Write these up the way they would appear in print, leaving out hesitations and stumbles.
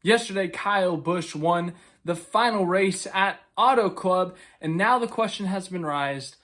Yesterday, Kyle Busch won the final race at Auto Club, and now the question has been raised,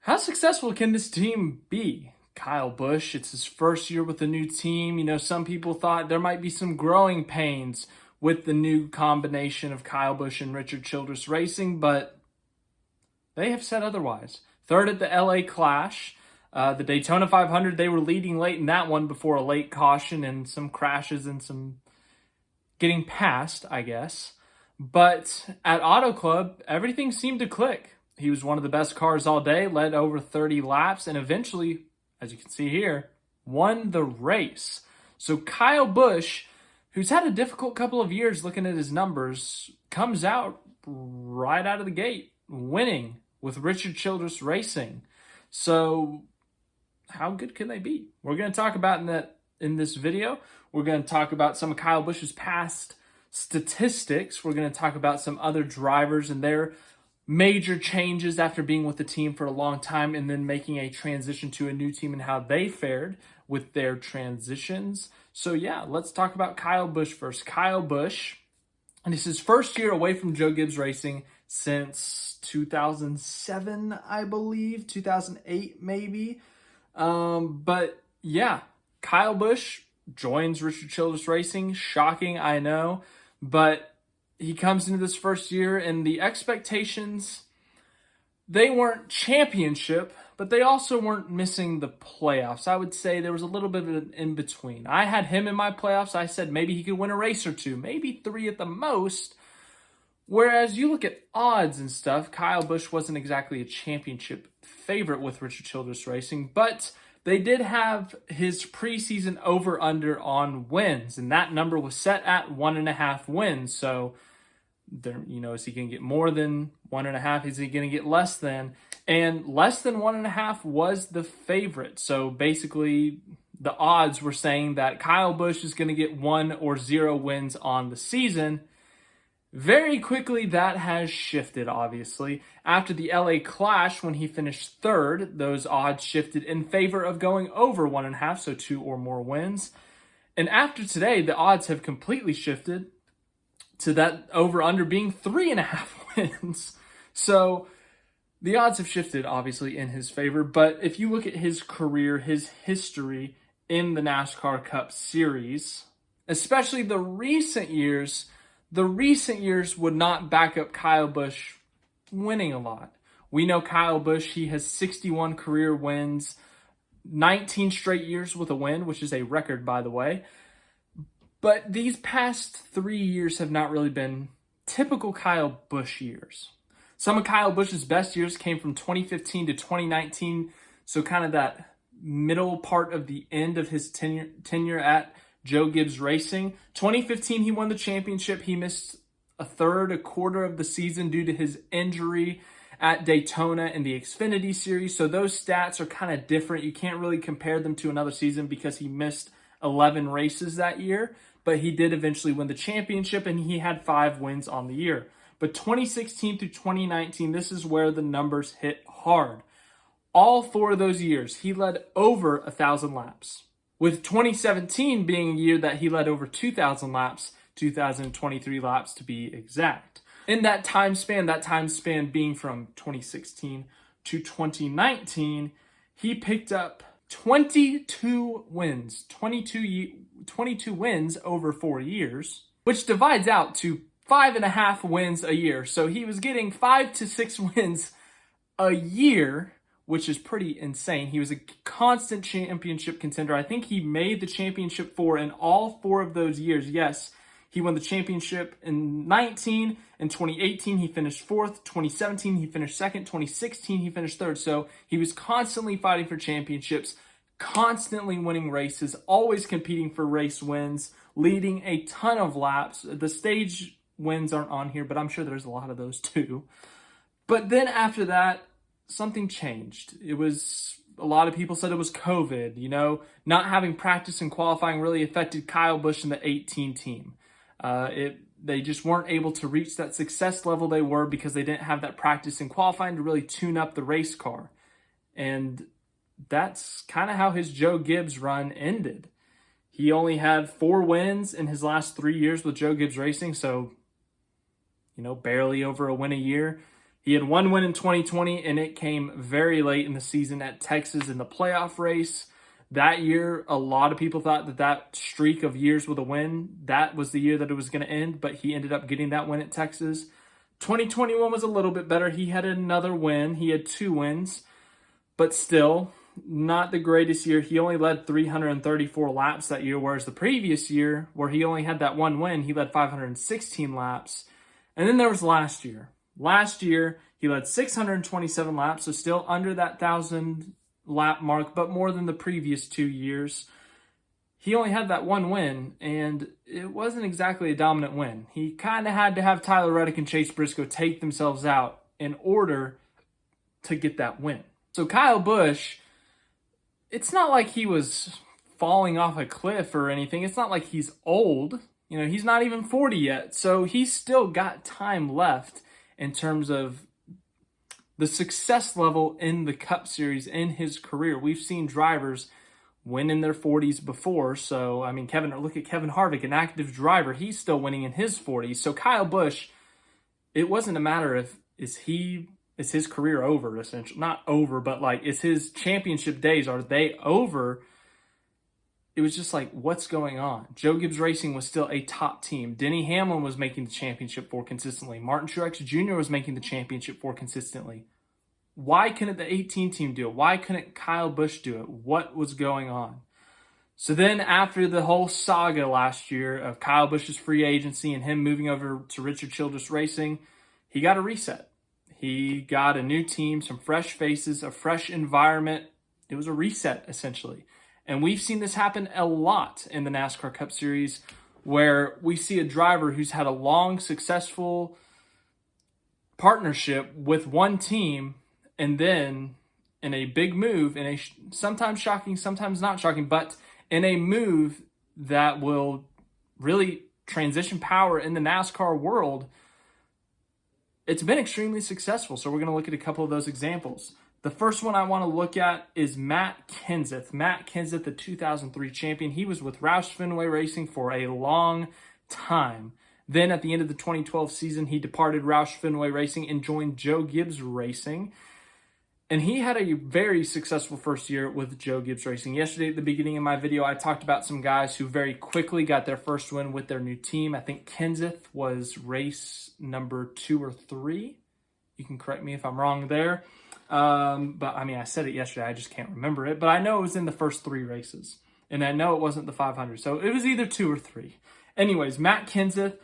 how successful can this team be? Kyle Busch, it's his first year with a new team. Some people thought there might be some growing pains with the new combination of Kyle Busch and Richard Childress Racing, but they have said otherwise. Third at the LA Clash. The Daytona 500, they were leading late in that one before a late caution and some crashes and some getting past, I guess. But at Auto Club, everything seemed to click. He was one of the best cars all day, led over 30 laps, and eventually, as you can see here, won the race. So Kyle Busch, who's had a difficult couple of years looking at his numbers, comes out right out of the gate, winning with Richard Childress Racing. So how good can they be? We're going to talk about in this video. We're going to talk about some of Kyle Busch's past statistics. We're going to talk about some other drivers and their major changes after being with the team for a long time and then making a transition to a new team and how they fared with their transitions. So yeah, let's talk about Kyle Busch first. Kyle Busch, and it's his first year away from Joe Gibbs Racing since 2007, I believe, 2008 maybe. But yeah, Kyle Busch joins Richard Childress Racing. Shocking, I know. But he comes into this first year and the expectations, they weren't championship, but they also weren't missing the playoffs. I would say there was a little bit of an in-between. I had him in my playoffs. I said maybe he could win a race or two, maybe 3 at the most. Whereas you look at odds and stuff, Kyle Busch wasn't exactly a championship favorite with Richard Childress Racing, but they did have his preseason over-under on wins, and that number was set at 1.5 wins. So, is he going to get more than 1.5? Is he going to get less than? And less than 1.5 was the favorite. So basically, the odds were saying that Kyle Busch is going to get 1 or 0 wins on the season. Very quickly, that has shifted, obviously. After the LA Clash, when he finished third, those odds shifted in favor of going over 1.5, so 2 or more wins. And after today, the odds have completely shifted to that over-under being 3.5 wins. So the odds have shifted, obviously, in his favor. But if you look at his career, his history in the NASCAR Cup Series, especially the recent years would not back up Kyle Busch winning a lot. We know Kyle Busch, he has 61 career wins, 19 straight years with a win, which is a record, by the way. But these past 3 years have not really been typical Kyle Busch years. Some of Kyle Busch's best years came from 2015 to 2019, so kind of that middle part of the end of his tenure at Joe Gibbs Racing. 2015, he won the championship. He missed a quarter of the season due to his injury at Daytona in the Xfinity Series. So those stats are kind of different. You can't really compare them to another season because he missed 11 races that year. But he did eventually win the championship, and he had 5 wins on the year. But 2016 through 2019, this is where the numbers hit hard. All 4 of those years, he led over 1,000 laps. With 2017 being a year that he led over 2,000 laps, 2,023 laps to be exact. In that time span being from 2016 to 2019, he picked up 22 wins, 22 wins over 4 years, which divides out to 5.5 wins a year. So he was getting 5 to 6 wins a year, which is pretty insane. He was a constant championship contender. I think he made the championship 4 in all 4 of those years. Yes, he won the championship in 19. In 2018, he finished 4th. 2017, he finished 2nd. 2016, he finished 3rd. So he was constantly fighting for championships, constantly winning races, always competing for race wins, leading a ton of laps. The stage wins aren't on here, but I'm sure there's a lot of those too. But then after that, something changed. It was, a lot of people said it was COVID, not having practice and qualifying really affected Kyle Busch and the 18 team. They just weren't able to reach that success level they were because they didn't have that practice and qualifying to really tune up the race car. And that's kind of how his Joe Gibbs run ended. He only had 4 wins in his last 3 years with Joe Gibbs Racing, so, barely over a win a year. He had 1 win in 2020, and it came very late in the season at Texas in the playoff race. That year, a lot of people thought that streak of years with a win, that was the year that it was going to end, but he ended up getting that win at Texas. 2021 was a little bit better. He had another win. He had 2 wins, but still not the greatest year. He only led 334 laps that year, whereas the previous year, where he only had that 1 win, he led 516 laps. And then there was last year. Last year, he led 627 laps, so still under that 1,000 lap mark, but more than the previous 2 years. He only had that 1 win, and it wasn't exactly a dominant win. He kind of had to have Tyler Reddick and Chase Briscoe take themselves out in order to get that win. So Kyle Busch, it's not like he was falling off a cliff or anything. It's not like he's old. He's not even 40 yet. So he's still got time left in terms of the success level in the Cup Series in his career. We've seen drivers win in their 40s before. So, look at Kevin Harvick, an active driver. He's still winning in his 40s. So Kyle Busch, it wasn't a matter of, is his career over, essentially? Not over, but is his championship days, are they over? It was just what's going on? Joe Gibbs Racing was still a top team. Denny Hamlin was making the championship 4 consistently. Martin Truex Jr. was making the championship 4 consistently. Why couldn't the 18 team do it? Why couldn't Kyle Busch do it? What was going on? So then after the whole saga last year of Kyle Busch's free agency and him moving over to Richard Childress Racing, he got a reset. He got a new team, some fresh faces, a fresh environment. It was a reset, essentially. And we've seen this happen a lot in the NASCAR Cup Series, where we see a driver who's had a long, successful partnership with one team, and then in a big move, in a sometimes shocking, sometimes not shocking, but in a move that will really transition power in the NASCAR world, it's been extremely successful. So we're going to look at a couple of those examples. The first one I want to look at is Matt Kenseth. Matt Kenseth, the 2003 champion. He was with Roush Fenway Racing for a long time. Then at the end of the 2012 season, he departed Roush Fenway Racing and joined Joe Gibbs Racing. And he had a very successful first year with Joe Gibbs Racing. Yesterday at the beginning of my video, I talked about some guys who very quickly got their first win with their new team. I think Kenseth was race number 2 or 3. You can correct me if I'm wrong there. I said it yesterday. I just can't remember it. But I know it was in the first 3 races. And I know it wasn't the 500. So it was either 2 or 3. Anyways, Matt Kenseth,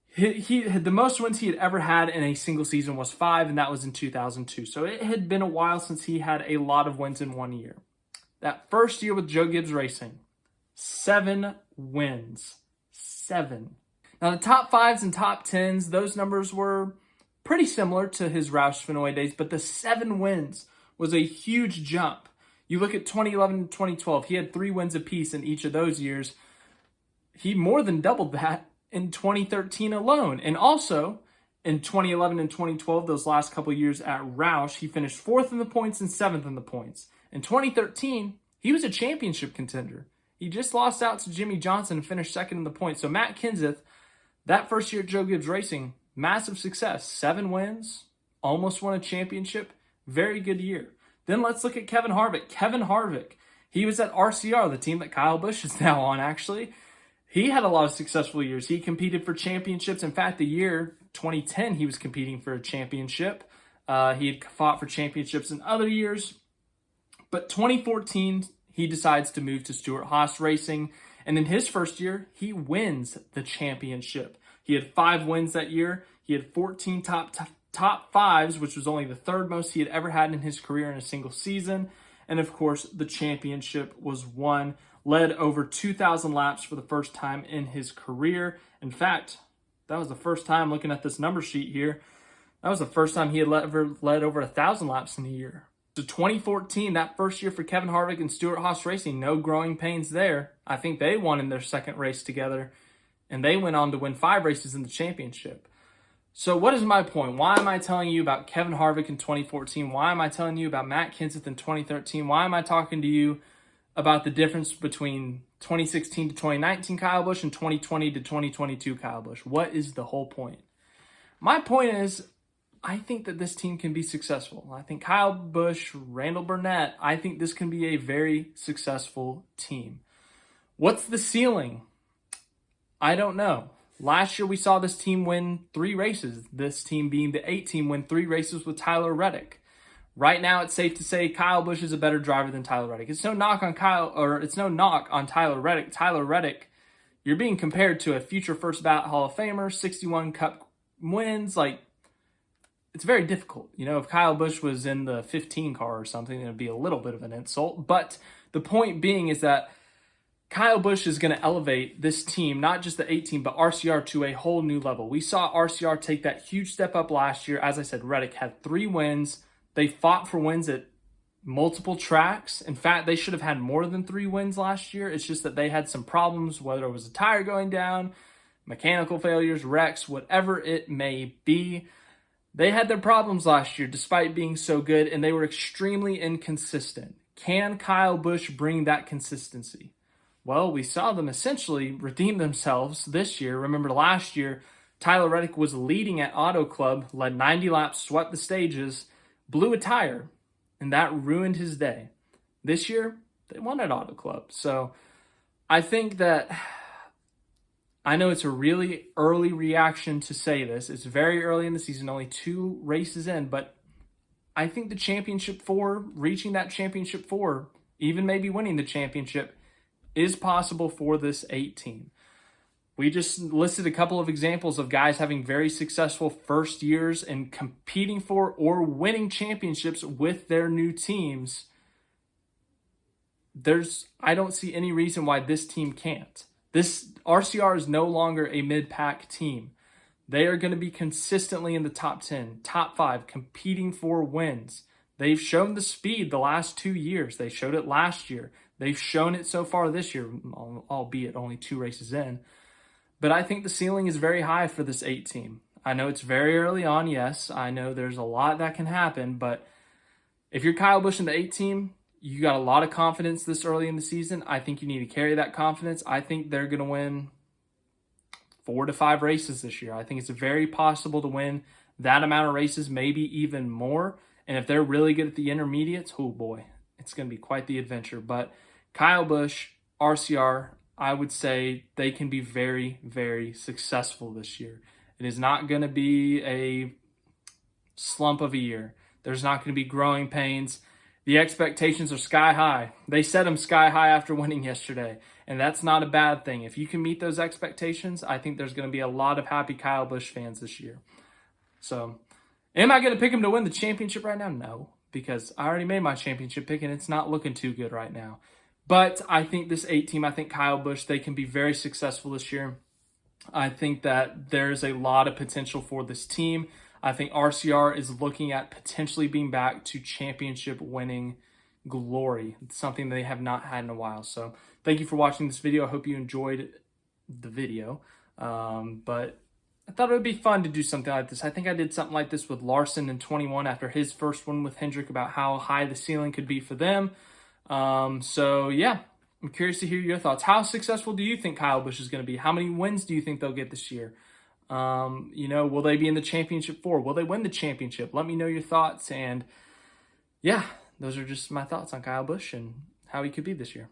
he had the most wins he had ever had in a single season was 5, and that was in 2002. So it had been a while since he had a lot of wins in one year. That first year with Joe Gibbs Racing, 7 wins. 7. Now the top 5s and top 10s, those numbers were pretty similar to his Roush Fenway days, but the 7 wins was a huge jump. You look at 2011 and 2012, he had 3 wins apiece in each of those years. He more than doubled that in 2013 alone. And also, in 2011 and 2012, those last couple years at Roush, he finished 4th in the points and 7th in the points. In 2013, he was a championship contender. He just lost out to Jimmy Johnson and finished 2nd in the points. So Matt Kenseth, that first year at Joe Gibbs Racing, massive success. 7 wins, almost won a championship. Very good year. Then let's look at Kevin Harvick. Kevin Harvick, he was at RCR, the team that Kyle Busch is now on, actually. He had a lot of successful years. He competed for championships. In fact, the year 2010, he was competing for a championship. He had fought for championships in other years. But 2014, he decides to move to Stewart-Haas Racing. And in his first year, he wins the championship. He had 5 wins that year. He had 14 top 5s, which was only the 3rd most he had ever had in his career in a single season. And of course, the championship was won. Led over 2,000 laps for the first time in his career. In fact, that was the first time, looking at this number sheet here, that was the first time he had ever led over 1,000 laps in a year. So 2014, that first year for Kevin Harvick and Stewart-Haas Racing, no growing pains there. I think they won in their 2nd race together, and they went on to win 5 races in the championship. So what is my point? Why am I telling you about Kevin Harvick in 2014? Why am I telling you about Matt Kenseth in 2013? Why am I talking to you about the difference between 2016 to 2019 Kyle Busch and 2020 to 2022 Kyle Busch. What is the whole point? My point is, I think that this team can be successful. I think Kyle Busch, Randall Burnett, I think this can be a very successful team. What's the ceiling? I don't know. Last year we saw this team win 3 races. This team being the 8 team win 3 races with Tyler Reddick. Right now it's safe to say Kyle Busch is a better driver than Tyler Reddick. It's no knock on Tyler Reddick. Tyler Reddick, you're being compared to a future first ballot Hall of Famer, 61 Cup wins. Like, it's very difficult. You know, if Kyle Busch was in the 15 car or something, it would be a little bit of an insult. But the point being is that Kyle Busch is going to elevate this team, not just the 8 team, but RCR to a whole new level. We saw RCR take that huge step up last year. As I said, Reddick had 3 wins. They fought for wins at multiple tracks. In fact, they should have had more than 3 wins last year. It's just that they had some problems, whether it was a tire going down, mechanical failures, wrecks, whatever it may be. They had their problems last year despite being so good, and they were extremely inconsistent. Can Kyle Busch bring that consistency? Well, we saw them essentially redeem themselves this year. Remember last year, Tyler Reddick was leading at Auto Club, led 90 laps, swept the stages, blew a tire, and that ruined his day. This year, they won at Auto Club. So I think that, I know it's a really early reaction to say this. It's very early in the season, only 2 races in, but I think the championship 4, reaching that championship 4, even maybe winning the championship, is possible for this 8 team. We just listed a couple of examples of guys having very successful first years and competing for or winning championships with their new teams. I don't see any reason why this team can't. This RCR is no longer a mid-pack team. They are going to be consistently in the top 10, top 5, competing for wins. They've shown the speed the last 2 years. They showed it last year. They've shown it so far this year, albeit only 2 races in. But I think the ceiling is very high for this 8 team. I know it's very early on, yes. I know there's a lot that can happen, but if you're Kyle Busch in the 8 team, you got a lot of confidence this early in the season. I think you need to carry that confidence. I think they're going to win 4 to 5 races this year. I think it's very possible to win that amount of races, maybe even more. And if they're really good at the intermediates, oh boy, it's going to be quite the adventure. But Kyle Busch, RCR, I would say they can be very, very successful this year. It is not going to be a slump of a year. There's not going to be growing pains. The expectations are sky high. They set them sky high after winning yesterday, and that's not a bad thing. If you can meet those expectations, I think there's going to be a lot of happy Kyle Busch fans this year. So, am I going to pick him to win the championship right now? No, because I already made my championship pick, and it's not looking too good right now. But I think this 8 team, I think Kyle Busch, they can be very successful this year. I think that there's a lot of potential for this team. I think RCR is looking at potentially being back to championship winning glory. It's something they have not had in a while. So thank you for watching this video. I hope you enjoyed the video. But I thought it would be fun to do something like this. I think I did something like this with Larson in 21 after his first one with Hendrick about how high the ceiling could be for them. So yeah, I'm curious to hear your thoughts. How successful do you think Kyle Busch is going to be? How many wins do you think they'll get this year? Will they be in the championship 4? Will they win the championship? Let me know your thoughts. And yeah, those are just my thoughts on Kyle Busch and how he could be this year.